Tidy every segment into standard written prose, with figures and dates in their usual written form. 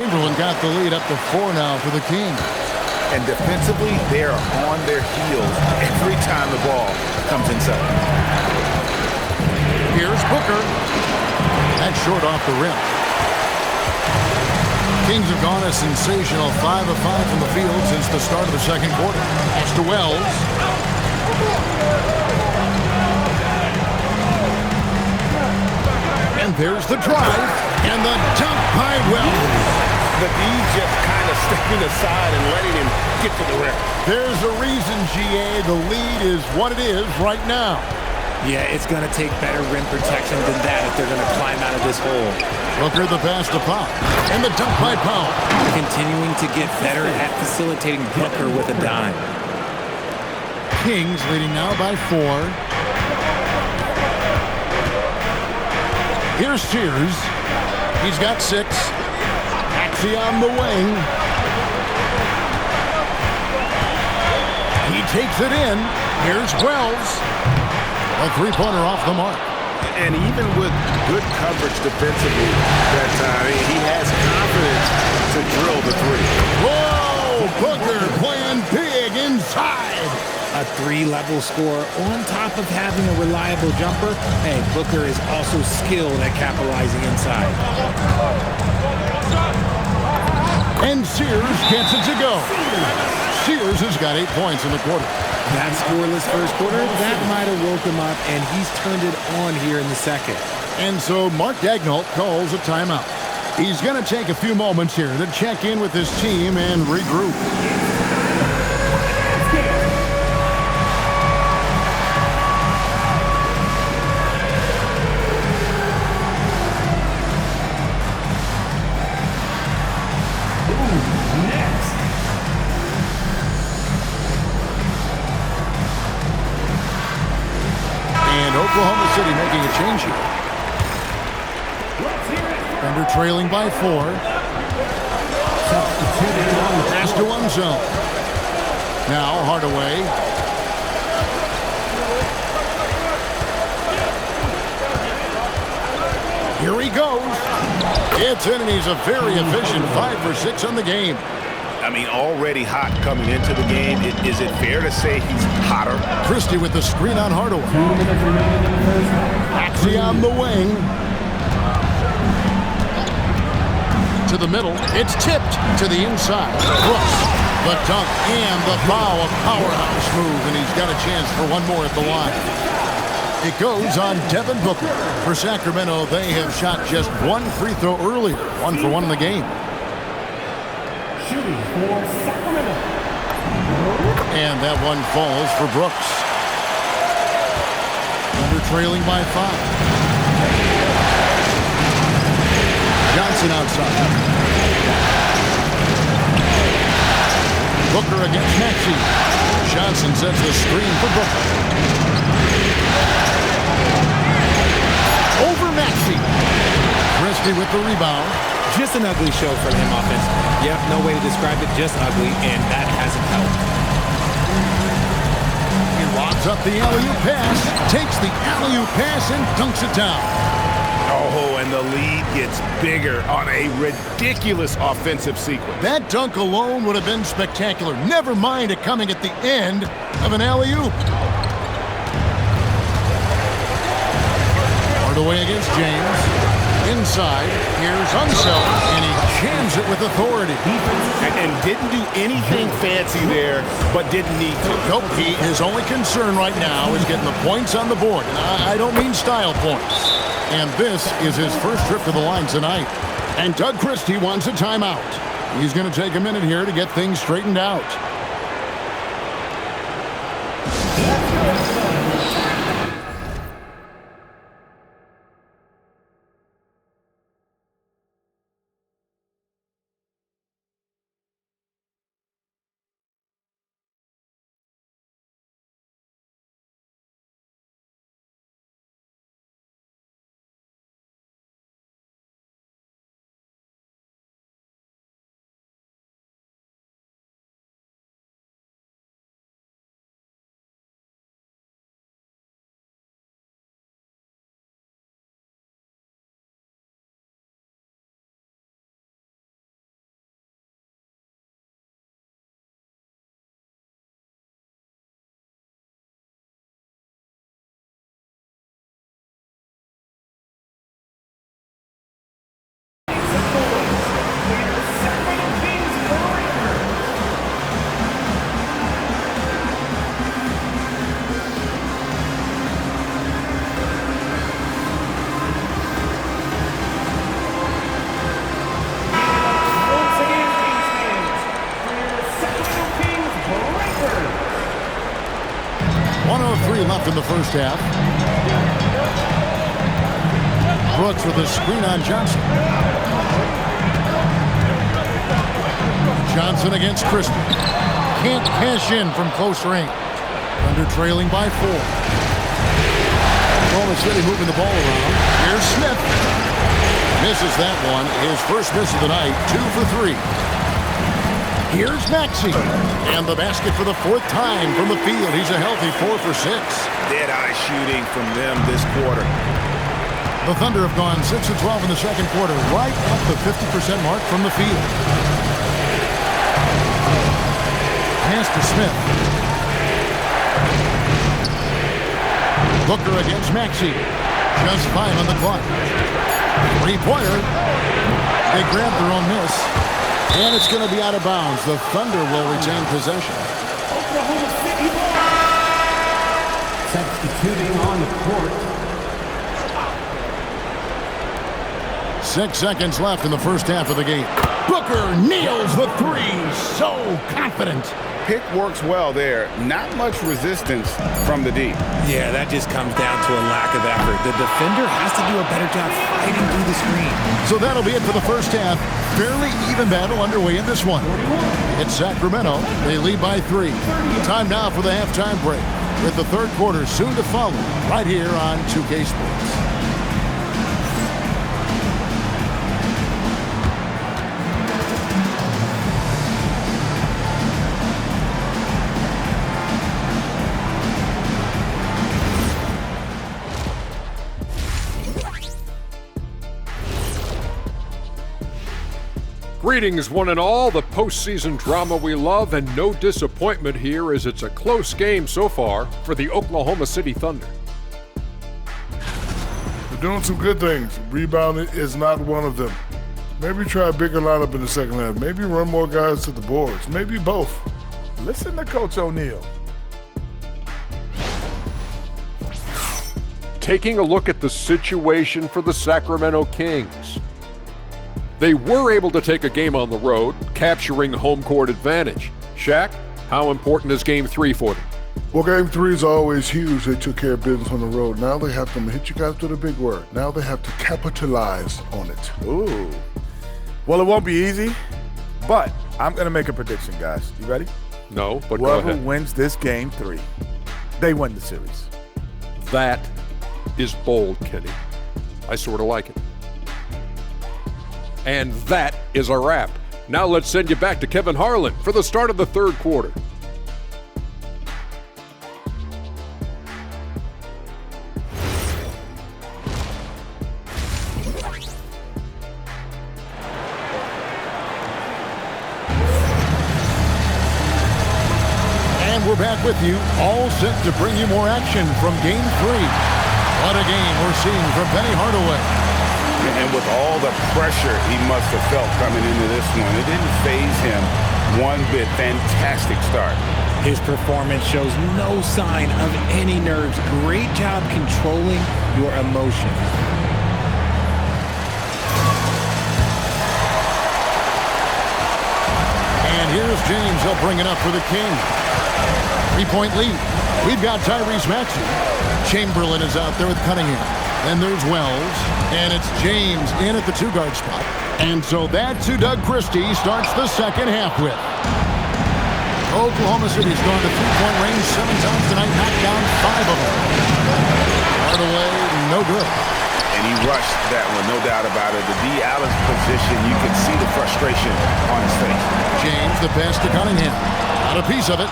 Chamberlain got the lead up to 4 now for the Kings. And defensively, they are on their heels every time the ball comes inside. Here's Booker. That's short off the rim. Kings have gone a sensational 5 of 5 from the field since the start of the second quarter. That's to Wells. And there's the drive. And the dunk by Wells. The D just kind of stepping aside and letting him get to the rim. There's a reason, GA. The lead is what it is right now. Yeah, it's going to take better rim protection than that if they're going to climb out of this hole. Booker the pass to Powell. And the dunk by Powell. Continuing to get better at facilitating Booker with a dime. Kings leading now by 4. Here's Sears. He's got 6. Maxey on the wing. He takes it in. Here's Wells. A three-pointer off the mark. And even with good coverage defensively that time, he has confidence to drill the three. Whoa! Booker playing big inside. A 3-level score on top of having a reliable jumper. Hey, Booker is also skilled at capitalizing inside. And Sears gets it to go. Sears has got 8 points in the quarter. That scoreless first quarter, that might have woke him up, and he's turned it on here in the second. And so Mark Daigneault calls a timeout. He's going to take a few moments here to check in with his team and regroup. Oklahoma City making a change here. Thunder trailing by 4. Pass to one zone. Now Hardaway. Here he goes. It's in, and he's a very efficient 5 for 6 on the game. I mean, already hot coming into the game. Is it fair to say he's hotter? Christie with the screen on Hardaway. Maxey on the wing. To the middle. It's tipped to the inside. Brooks, the dunk, and the foul. A powerhouse move, and he's got a chance for one more at the line. It goes on Devin Booker. For Sacramento, they have shot just 1 free throw earlier. 1 for 1 in the game. Shooting for Sacramento. And that one falls for Brooks. Thunder trailing by 5. Johnson outside. Booker against Maxey. Johnson sets the screen for Booker. Over Maxey. Christie with the rebound. Just an ugly show from him offensively. Yep, no way to describe it, just ugly, and that hasn't helped. He lobs up the alley-oop pass, takes the alley-oop pass, and dunks it down. Oh, and the lead gets bigger on a ridiculous offensive sequence. That dunk alone would have been spectacular. Never mind it coming at the end of an alley-oop. Hardaway against James. Inside, here's Unseld, and he jams it with authority. And didn't do anything fancy there, but didn't need to. Nope, his only concern right now is getting the points on the board. And I don't mean style points. And this is his first trip to the line tonight. And Doug Christie wants a timeout. He's going to take a minute here to get things straightened out. left in the first half. Brooks with a screen on Johnson. Johnson against Christie. Can't cash in from close range. Thunder trailing by 4. Oklahoma City moving the ball around. Here's Smith. Misses that one. His first miss of the night. 2 for 3. Here's Maxey. And the basket for the 4th time from the field. He's a healthy 4 for 6. Dead-eye shooting from them this quarter. The Thunder have gone 6 of 12 in the second quarter, right at the 50% mark from the field. Pass to Smith. Booker against Maxey. Just 5 on the clock. 3-pointer. They grab their own miss. And it's going to be out of bounds. The Thunder will retain possession. Substituting on the court. 6 seconds left in the first half of the game. Booker nails the 3. So confident. Pick works well there. Not much resistance from the D. Yeah, that just comes down to a lack of effort. The defender has to do a better job fighting through the screen. So that'll be it for the first half. Fairly even battle underway in this one. It's Sacramento. They lead by 3. Time now for the halftime break, with the third quarter soon to follow right here on 2K Sports. Greetings, one and all. The postseason drama we love, and no disappointment here as it's a close game so far for the Oklahoma City Thunder. They're doing some good things. Rebounding is not one of them. Maybe try a bigger lineup in the second half. Maybe run more guys to the boards. Maybe both. Listen to Coach O'Neal. Taking a look at the situation for the Sacramento Kings. They were able to take a game on the road, capturing home court advantage. Shaq, how important is Game 3 for them? Well, Game 3 is always huge. They took care of business on the road. Now they have to hit you guys with a big word. Now they have to capitalize on it. Ooh. Well, it won't be easy, but I'm going to make a prediction, guys. You ready? No, but go Whoever ahead. wins this Game 3, they win the series. That is bold, Kenny. I sort of like it. And that is a wrap. Now let's send you back to Kevin Harlan for the start of the third quarter. And we're back with you, all set to bring you more action from Game 3. What a game we're seeing from Penny Hardaway. And with all the pressure he must have felt coming into this one, it didn't faze him one bit. Fantastic start. His performance shows no sign of any nerves. Great job controlling your emotions. And here's James. He'll bring it up for the Kings. 3-point lead. We've got Tyrese Maxey. Chamberlain is out there with Cunningham. Then there's Wells, and it's James in at the 2-guard spot. And so that's who Doug Christie starts the second half with. Oklahoma City's gone to 3-point range 7 times tonight, knocked down 5 of them. Hardaway, no good. And he rushed that one, no doubt about it. The D. Allen's position, you can see the frustration on his face. James, the pass to Cunningham. Got a piece of it.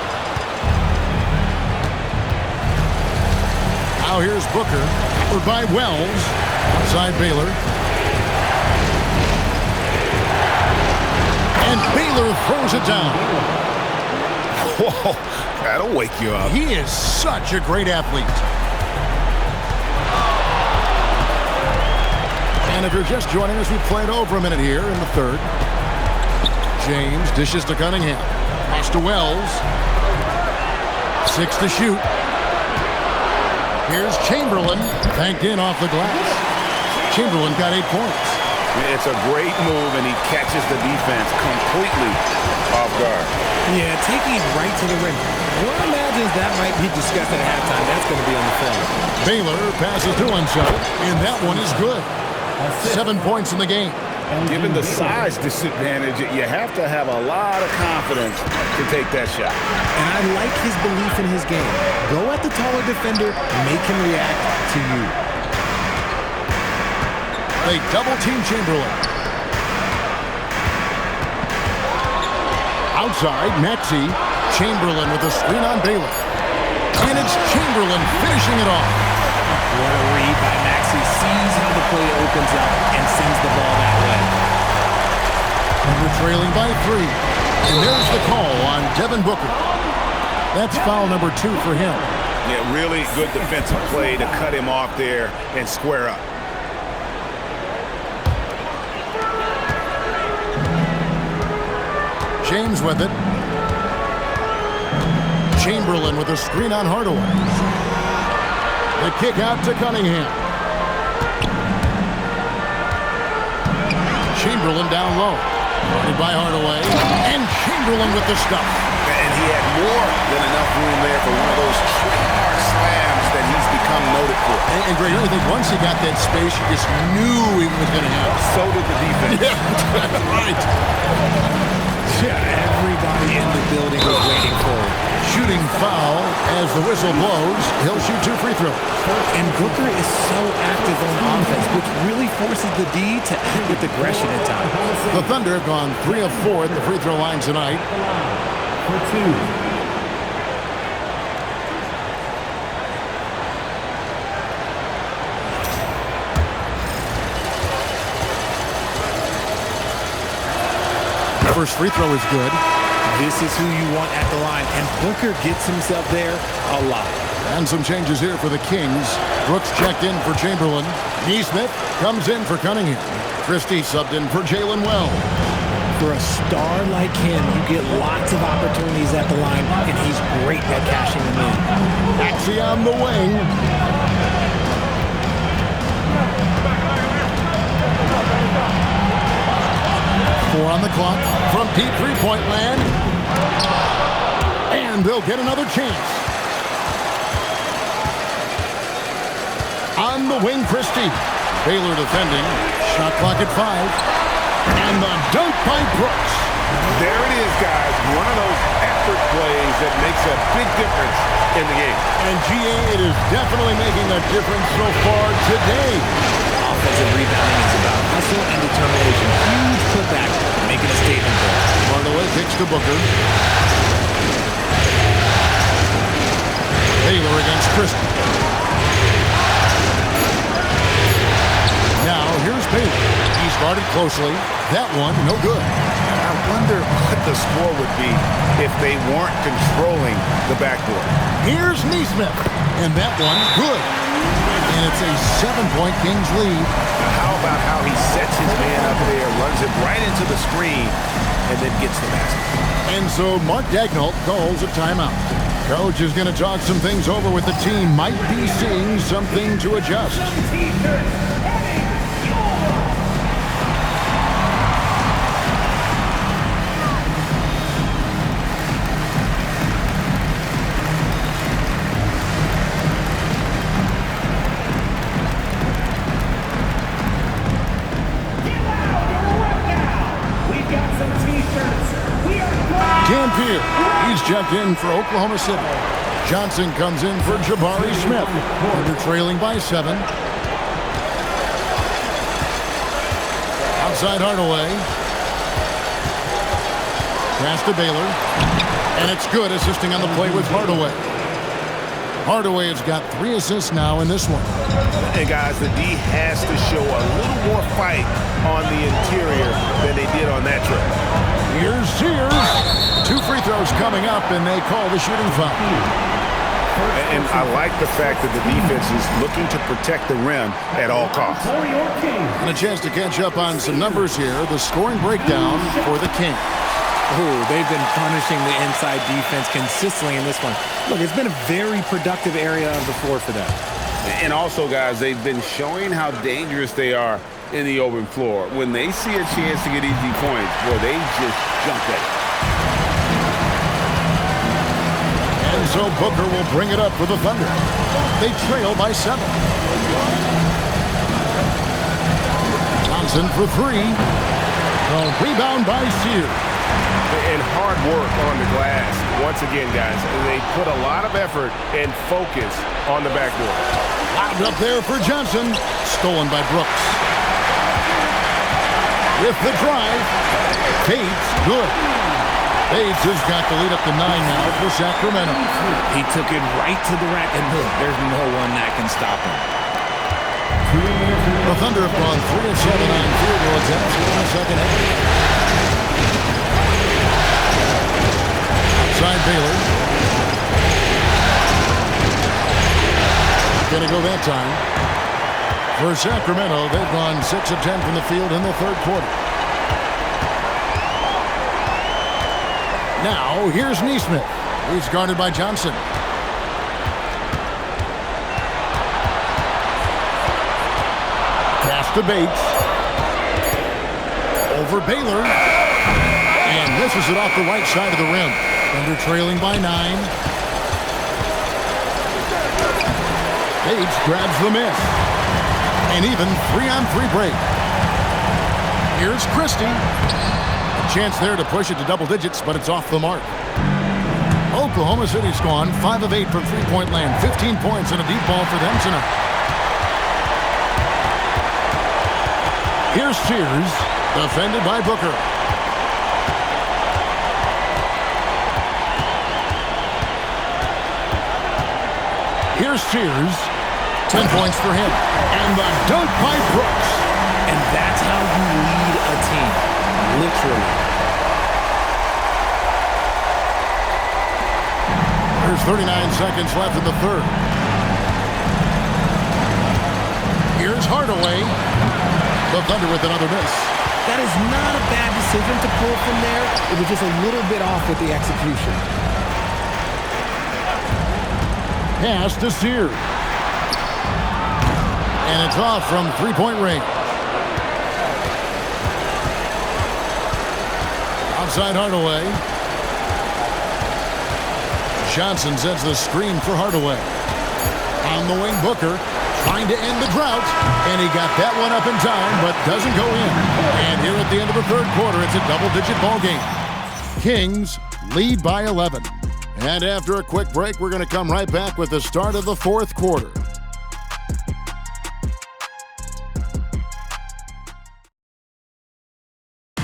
Now here's Booker, covered by Wells, outside Baylor. And Baylor throws it down. Whoa, that'll wake you up. He is such a great athlete. And if you're just joining us, we played over a minute here in the third. James dishes to Cunningham. Pass to Wells. 6 to shoot. Here's Chamberlain, banked in off the glass. Chamberlain got 8 points. It's a great move, and he catches the defense completely off guard. Yeah, taking it right to the rim. One imagines that might be discussed at halftime. That's going to be on the floor. Baylor passes to himself, and that one is good. 7 points in the game. Given the size disadvantage, you have to have a lot of confidence to take that shot. And I like his belief in his game. Go at the taller defender, make him react to you. They double-team Chamberlain. Outside, Maxey. Chamberlain with a screen on Baylor. And it's Chamberlain finishing it off. What a read by Maxey. Sees how the play opens up and sends the ball that way. And we're trailing by 3. And there's the call on Devin Booker. That's foul number 2 for him. Yeah, really good defensive play to cut him off there and square up. James with it. Chamberlain with a screen on Hardaway. The kick out to Cunningham. Chamberlain down low. Guarded by Hardaway. And Chamberlain with the stuff. And he had more than enough room there for one of those trademark slams that he's become noted for. And Greg, I think once he got that space, you just knew it was going to happen. So did the defense. Yeah, that's right. Yeah, everybody in the building was waiting for it. Shooting foul as the whistle blows. He'll shoot 2 free throws. And Booker is so active on offense, which really forces the D to act with aggression at times. The Thunder have gone 3 of 4 at the free throw line tonight. For 2. First free throw is good. This is who you want at the line, and Booker gets himself there a lot. And some changes here for the Kings. Brooks checked in for Chamberlain. Neesmith comes in for Cunningham. Christie subbed in for Jalen Well. For a star like him, you get lots of opportunities at the line, and he's great at cashing them in. Maxey on the wing. Four on the clock from deep three-point land. And they'll get another chance. On the wing, Christie. Baylor defending. Shot clock at 5. And the dunk by Brooks. There it is, guys. One of those effort plays that makes a big difference in the game. And GA, it is definitely making a difference so far today. Offensive rebounding is about hustle and determination. Huge putback, making a statement there. Hardaway kicks to Booker. Baylor against Christie. Now here's Baylor. He's guarded closely. That one, no good. I wonder what the score would be if they weren't controlling the backboard. Here's Neesmith. And that one, good. And it's a 7-point Kings lead. How about how he sets his man up there, runs it right into the screen, and then gets the basket. And so Mark Daigneault calls a timeout. Coach is going to talk some things over with the team. Might be seeing something to adjust. He's checked in for Oklahoma City. Johnson comes in for Jabari Smith. They're trailing by 7. Outside Hardaway. Pass to Baylor. And it's good, assisting on the play with Hardaway. Hardaway has got 3 assists now in this one. And guys, the D has to show a little more fight on the interior than they did on that trip. Here's Sears. 2 free throws coming up, and they call the shooting foul. And I like the fact that the defense is looking to protect the rim at all costs. And a chance to catch up on some numbers here. The scoring breakdown for the Kings. Ooh, they've been punishing the inside defense consistently in this one. Look, it's been a very productive area of the floor for them. And also, guys, they've been showing how dangerous they are in the open floor. When they see a chance to get easy points, boy, they just jump at it. And so Booker will bring it up for the Thunder. They trail by 7. Johnson for 3. A rebound by Sears. And hard work on the glass. Once again, guys, they put a lot of effort and focus on the backboard. Lobbed up there for Johnson. Stolen by Brooks. With the drive, Bates good. Bates has got the lead up to 9 now for Sacramento. He took it right to the rack, and look, there's no one that can stop him. The Thunder have gone 3 of 7 on field goal attempts in the second half. Outside Baylor. Gonna go that time. For Sacramento, they've gone 6 of 10 from the field in the third quarter. Now, here's Neesmith. He's guarded by Johnson. Pass to Bates. Over Baylor. And misses it off the right side of the rim. Thunder trailing by 9. Bates grabs the miss. An even 3-on-3 break. Here's Christie. A chance there to push it to double digits, but it's off the mark. Oklahoma City's gone 5 of 8 from three-point land. 15 points and a deep ball for them tonight. Here's Sears, defended by Booker. Here's Sears. 10 points for him. And the dunk by Brooks. And that's how you lead a team. Literally. There's 39 seconds left in the third. Here's Hardaway. The Thunder with another miss. That is not a bad decision to pull from there. It was just a little bit off with the execution. Pass to Sears. And it's off from three-point range. Outside Hardaway. Johnson sets the screen for Hardaway. On the wing, Booker trying to end the drought. And he got that one up in time, but doesn't go in. And here at the end of the third quarter, it's a double-digit ball game. Kings lead by 11. And after a quick break, we're going to come right back with the start of the fourth quarter.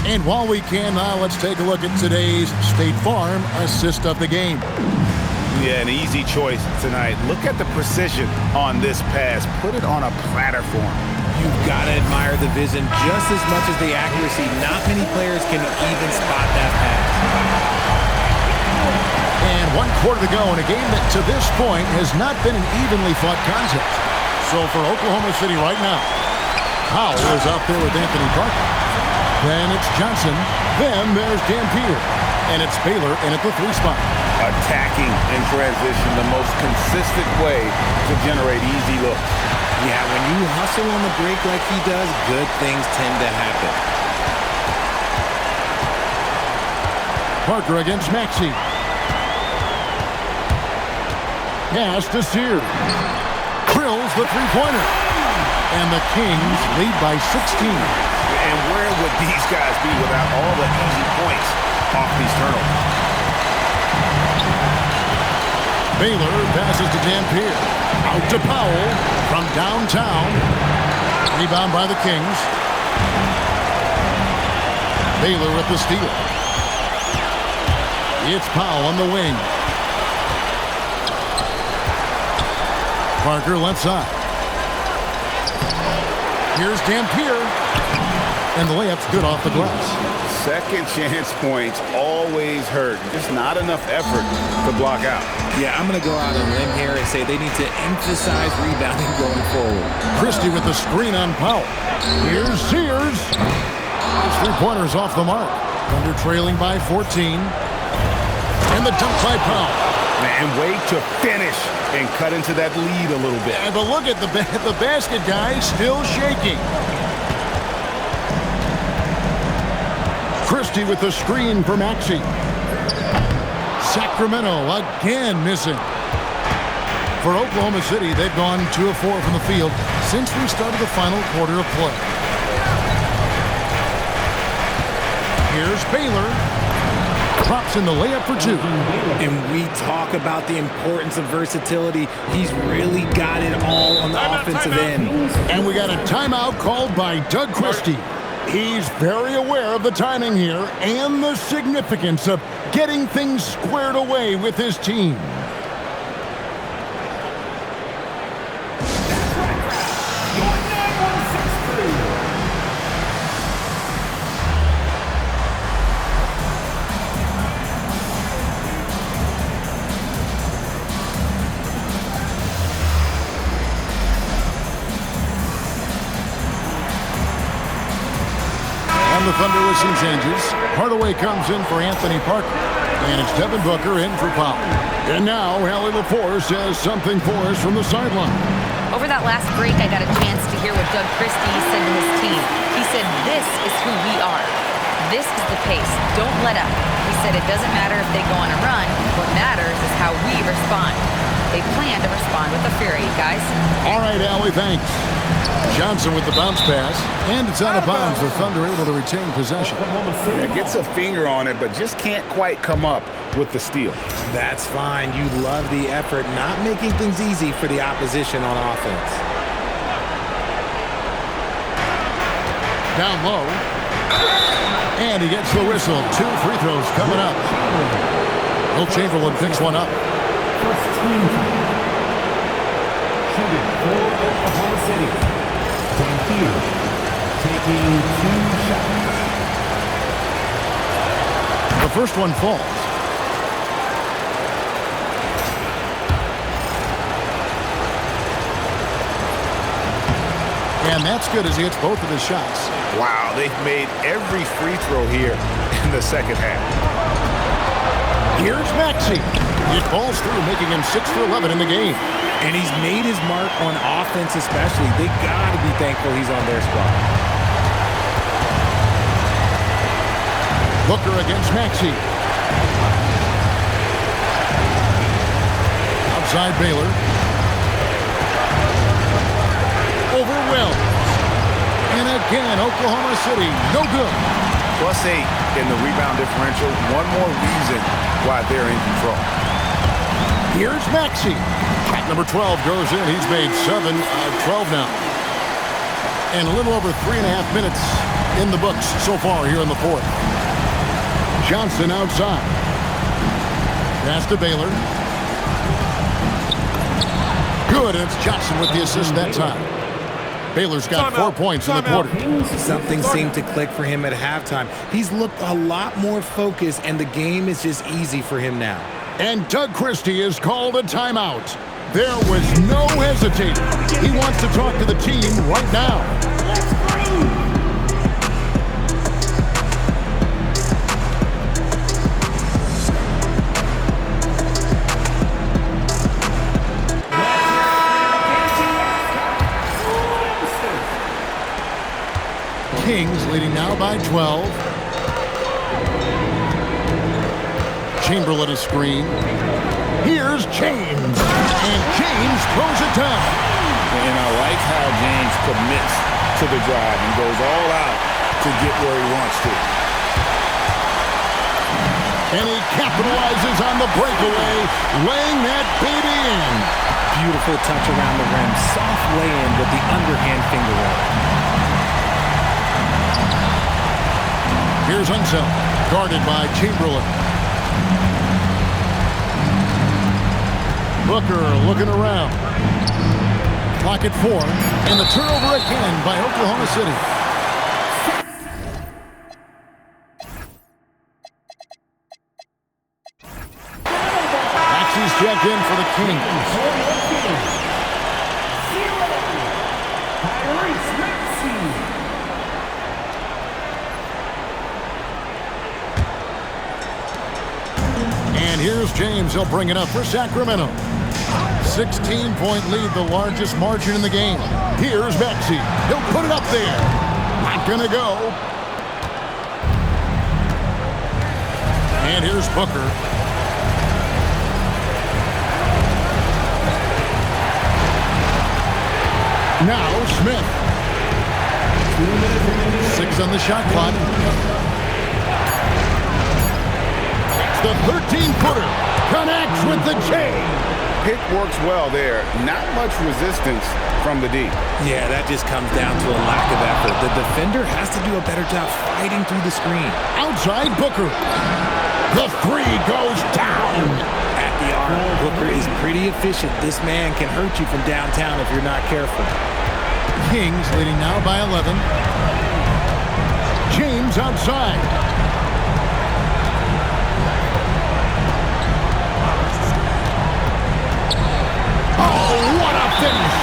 And while we can now, let's take a look at today's State Farm assist of the game. Yeah, an easy choice tonight. Look at the precision on this pass. Put it on a platter for him. You've got to admire the vision just as much as the accuracy. Not many players can even spot that pass. And 1 quarter to go in a game that to this point has not been an evenly fought contest. So for Oklahoma City right now, Powell is out there with Anthony Parker. Then it's Johnson. Then there's Dampier. And it's Baylor in at the 3 spot. Attacking in transition, the most consistent way to generate easy looks. Yeah, when you hustle on the break like he does, good things tend to happen. Parker against Maxey. Pass to Sears. Drills the three-pointer. And the Kings lead by 16. And where would these guys be without all the easy points off these turnovers? Baylor passes to Dampier. Out to Powell from downtown. Rebound by the Kings. Baylor with the steal. It's Powell on the wing. Parker left side. Here's Dampier. And the layup's good off the glass. Second chance points always hurt. Just not enough effort to block out. Yeah, I'm going to go out on a limb here and say they need to emphasize rebounding going forward. Christie with the screen on Powell. Here's Sears. His three-pointer's off the mark. Thunder trailing by 14. And the dunk by Powell. And wait to finish and cut into that lead a little bit. But look at the basket guy still shaking. Christie with the screen for Maxey. Sacramento again missing. For Oklahoma City, they've gone 2 of 4 from the field since we started the final quarter of play. Here's Baylor. Drops in the layup for 2. And we talk about the importance of versatility. He's really got it all on the offensive end. And we got a timeout called by Doug Christie. He's very aware of the timing here and the significance of getting things squared away with his team. The Thunder with some changes. Hardaway comes in for Anthony Parker. And it's Dbook in for Powell. And now, yr4 says something for us from the sideline. Over that last break, I got a chance to hear what Doug Christie said to his team. He said, "This is who we are. This is the pace. Don't let up." He said it doesn't matter if they go on a run. What matters is how we respond. They plan to respond with a fury, guys. All right, Allie, thanks. Johnson with the bounce pass, and it's out of bounds. The Thunder able to retain possession. Yeah, gets a finger on it, but just can't quite come up with the steal. That's fine. You love the effort, not making things easy for the opposition on offense. Down low, and he gets the whistle. 2 free throws coming up. Will Chamberlain picks one up. First team shooting for Oklahoma City. Dan Hughes taking 2 shots. The first one falls. And that's good as he hits both of his shots. Wow, they've made every free throw here in the second half. Here's Maxey. It falls through, making him 6 for 11 in the game. And he's made his mark on offense especially. They got to be thankful he's on their squad. Booker against Maxey. Outside Baylor. Over Wells. And again, Oklahoma City, no good. +8 in the rebound differential. One more reason why they're in control. Here's Maxey. Cat number 12 goes in. He's made 7 out of 12 now. And a little over 3.5 minutes in the books so far here in the fourth. Johnson outside. Pass to Baylor. Good, and it's Johnson with the assist that time. Baylor's got 4 points in the quarter. Something seemed to click for him at halftime. He's looked a lot more focused, and the game is just easy for him now. And Doug Christie is called a timeout. There was no hesitating. He wants to talk to the team right now. Kings leading now by 12. Chamberlain a screen. Here's James. And James throws it down. And I like how James commits to the drive and goes all out to get where he wants to. And he capitalizes on the breakaway, laying that baby in. Beautiful touch around the rim. Soft lay-in with the underhand finger roll. Here's Unseld, guarded by Chamberlain. Booker looking around. Clock at 4, and the turnover again by Oklahoma City. Maxey's checked in for the Kings. And here's James. He'll bring it up for Sacramento. 16-point lead, the largest margin in the game. Here's Maxey. He'll put it up there. Not gonna go. And here's Booker. Now Smith. 6 on the shot clock. The 13-footer connects with the J. Pick works well there. Not much resistance from the D. Yeah, that just comes down to a lack of effort. The defender has to do a better job fighting through the screen. Outside Booker. The 3 goes down. At the arc, Booker is pretty efficient. This man can hurt you from downtown if you're not careful. Kings leading now by 11. James outside. Oh, what a finish!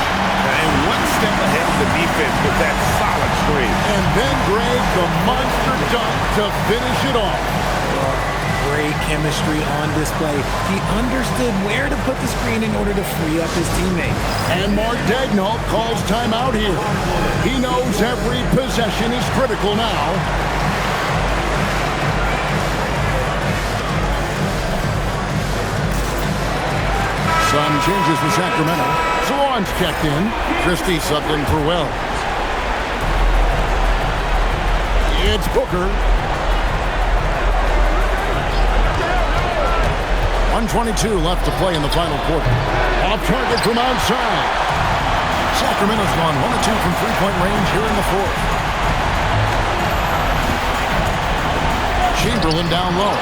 And one step ahead of the defense with that solid screen. And then Greg, the monster dunk to finish it off. Great chemistry on display. He understood where to put the screen in order to free up his teammate. And Mark Daignault calls timeout here. He knows every possession is critical now. Sun changes for Sacramento. Salon's checked in. Christie subbed in for Wells. It's Booker. 1:22 left to play in the final quarter. Off target from outside. Sacramento's gone 1 of 2 from three-point range here in the fourth. Chamberlain down low.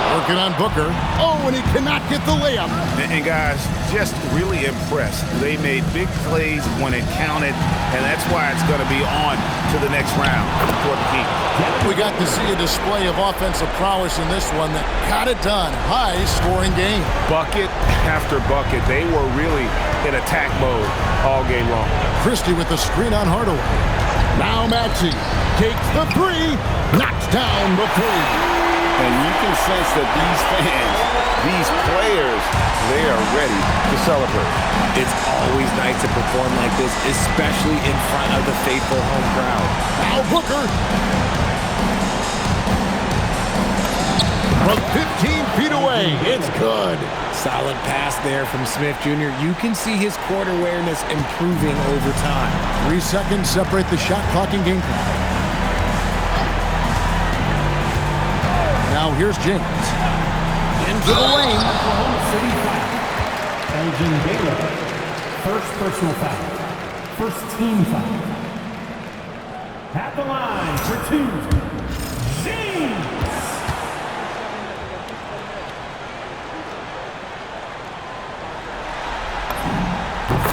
Working on Booker. Oh, and he cannot get the layup. And guys, just really impressed. They made big plays when it counted, and that's why it's going to be on to the next round for the Kings. We got to see a display of offensive prowess in this one that got it done. High-scoring game. Bucket after bucket. They were really in attack mode all game long. Christie with the screen on Hardaway. Now Maxey takes the 3, knocks down the 3. And you can sense that these fans, these players, they are ready to celebrate. It's always nice to perform like this, especially in front of the faithful home crowd. Now Booker. From 15 feet away, it's good. Solid pass there from Smith Jr. You can see his court awareness improving over time. 3 seconds separate the shot clock and game clock. Now here's James. Into the lane. Oklahoma City foul. Elgin Baylor. First personal foul. First team foul. At the line for 2. James.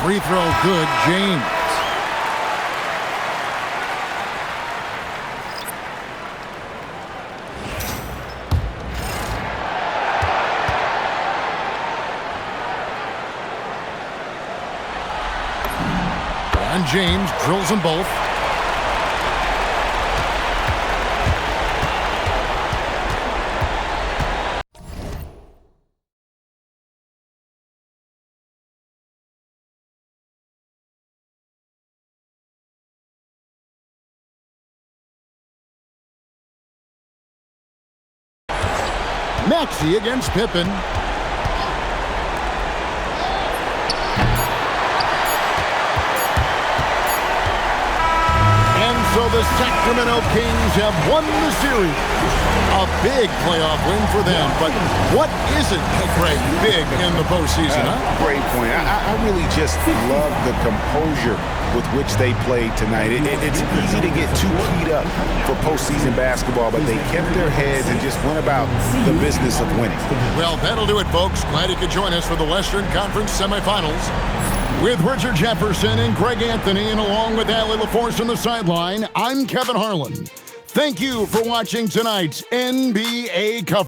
Free throw good, James. And James drills them both. Maxey against Pippen. So the Sacramento Kings have won the series. A big playoff win for them. But what isn't, Greg, big in the postseason, huh? Great point. I really just love the composure with which they played tonight. It's easy to get too keyed up for postseason basketball, but they kept their heads and just went about the business of winning. Well, that'll do it, folks. Glad you could join us for the Western Conference semifinals. With Richard Jefferson and Greg Anthony, and along with Allie LaForce on the sideline, I'm Kevin Harlan. Thank you for watching tonight's NBA coverage.